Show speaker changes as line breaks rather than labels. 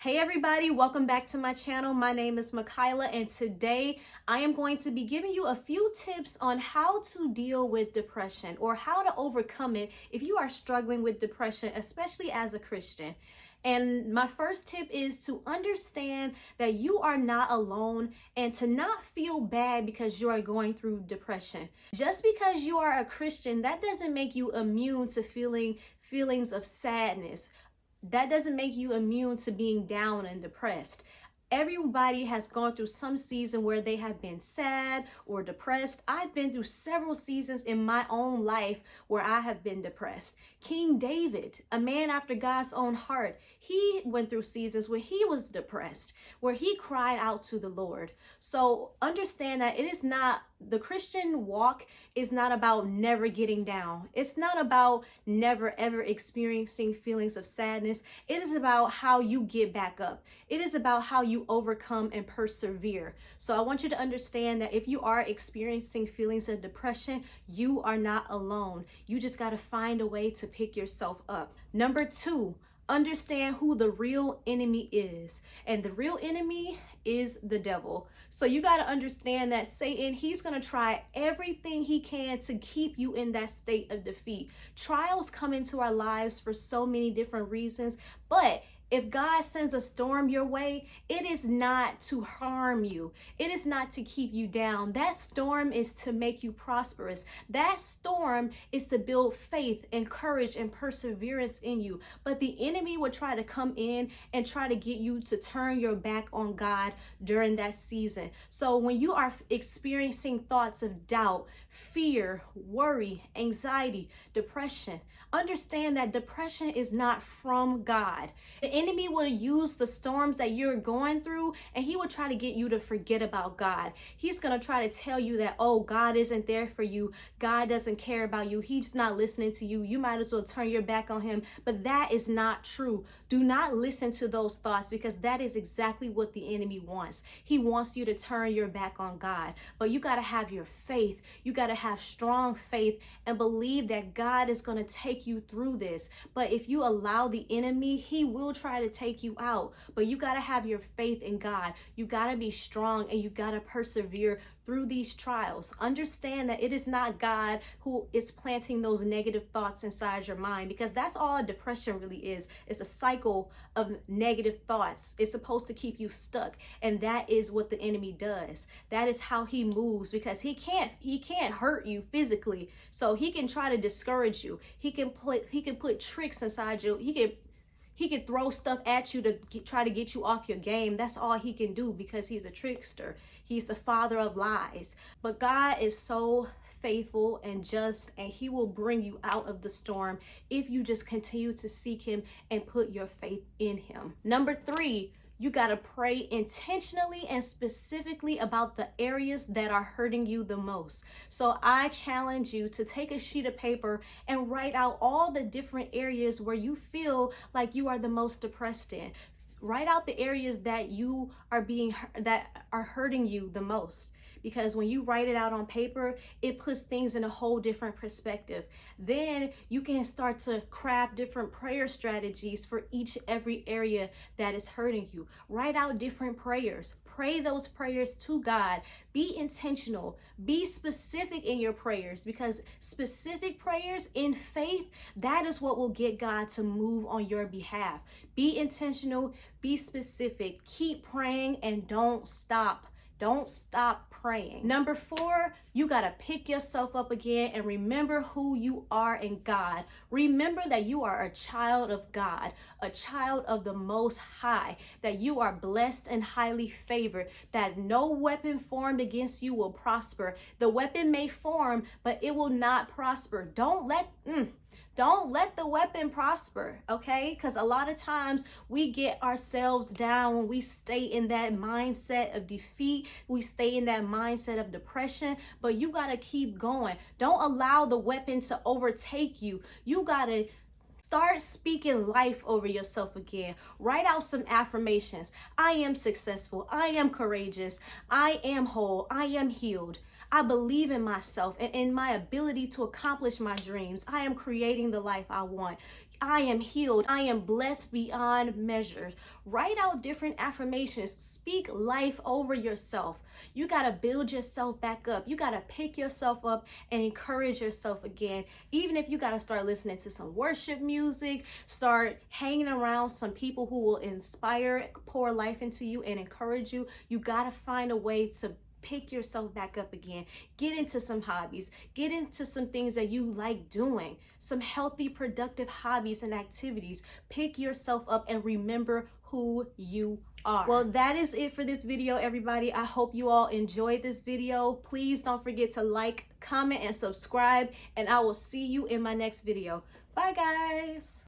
Hey everybody, welcome back to my channel. My name is Makayla, and today I am going to be giving you a few tips on how to deal with depression or how to overcome it if you are struggling with depression, especially as a Christian. And my first tip is to understand that you are not alone and to not feel bad because you are going through depression. Just because you are a Christian, that doesn't make you immune to feelings of sadness. That doesn't make you immune to being down and depressed. Everybody has gone through some season where they have been sad or depressed. I've been through several seasons in my own life where I have been depressed. King David, a man after God's own heart, he went through seasons where he was depressed, where he cried out to the Lord. So understand that the Christian walk is not about never getting down. It's not about never ever experiencing feelings of sadness. It is about how you get back up. It is about how you overcome and persevere. So I want you to understand that if you are experiencing feelings of depression, you are not alone. You just got to find a way to pick yourself up. Number 2, understand who the real enemy is. And the real enemy is the devil. So you got to understand that Satan, he's going to try everything he can to keep you in that state of defeat. Trials come into our lives for so many different reasons, but if God sends a storm your way, it is not to harm you. It is not to keep you down. That storm is to make you prosperous. That storm is to build faith and courage and perseverance in you. But the enemy will try to come in and try to get you to turn your back on God during that season. So when you are experiencing thoughts of doubt, fear, worry, anxiety, depression, understand that depression is not from God. The enemy will use the storms that you're going through, and he will try to get you to forget about God. He's going to try to tell you that, oh, God isn't there for you. God doesn't care about you. He's not listening to you. You might as well turn your back on him. But that is not true. Do not listen to those thoughts, because that is exactly what the enemy wants. He wants you to turn your back on God. But you got to have your faith. You got to have strong faith and believe that God is going to take you through this. But if you allow the enemy, he will try to take you out. But you got to have your faith in God. You got to be strong, and you got to persevere through these trials. Understand that it is not God who is planting those negative thoughts inside your mind, because that's all depression really is. It's a cycle of negative thoughts. It's supposed to keep you stuck, and that is what the enemy does. That is how he moves, because he can't hurt you physically, so he can try to discourage you. He can put tricks inside you. He could throw stuff at you to try to get you off your game. That's all he can do, because he's a trickster. He's the father of lies. But God is so faithful and just, and he will bring you out of the storm if you just continue to seek him and put your faith in him. Number 3, you got to pray intentionally and specifically about the areas that are hurting you the most. So I challenge you to take a sheet of paper and write out all the different areas where you feel like you are the most depressed in. Write out the areas that are hurting you the most. Because when you write it out on paper, it puts things in a whole different perspective. Then you can start to craft different prayer strategies for every area that is hurting you. Write out different prayers. Pray those prayers to God. Be intentional. Be specific in your prayers, because specific prayers in faith, that is what will get God to move on your behalf. Be intentional. Be specific. Keep praying and don't stop. Don't stop praying. Number 4, you got to pick yourself up again and remember who you are in God. Remember that you are a child of God, a child of the Most High, that you are blessed and highly favored, that no weapon formed against you will prosper. The weapon may form, but it will not prosper. Don't let the weapon prosper, okay? Because a lot of times we get ourselves down when we stay in that mindset of defeat. We stay in that mindset of depression, but you got to keep going. Don't allow the weapon to overtake you. You got to start speaking life over yourself again. Write out some affirmations. I am successful. I am courageous. I am whole. I am healed. I believe in myself and in my ability to accomplish my dreams. I am creating the life I want. I am healed. I am blessed beyond measures. Write out different affirmations. Speak life over yourself. You got to build yourself back up. You got to pick yourself up and encourage yourself again. Even if you got to start listening to some worship music, start hanging around some people who will inspire, pour life into you and encourage you. You got to find a way to pick yourself back up again. Get into some hobbies. Get into some things that you like doing. Some healthy, productive hobbies and activities. Pick yourself up and remember who you are. Well, that is it for this video, everybody. I hope you all enjoyed this video. Please don't forget to like, comment, and subscribe, and I will see you in my next video. Bye, guys.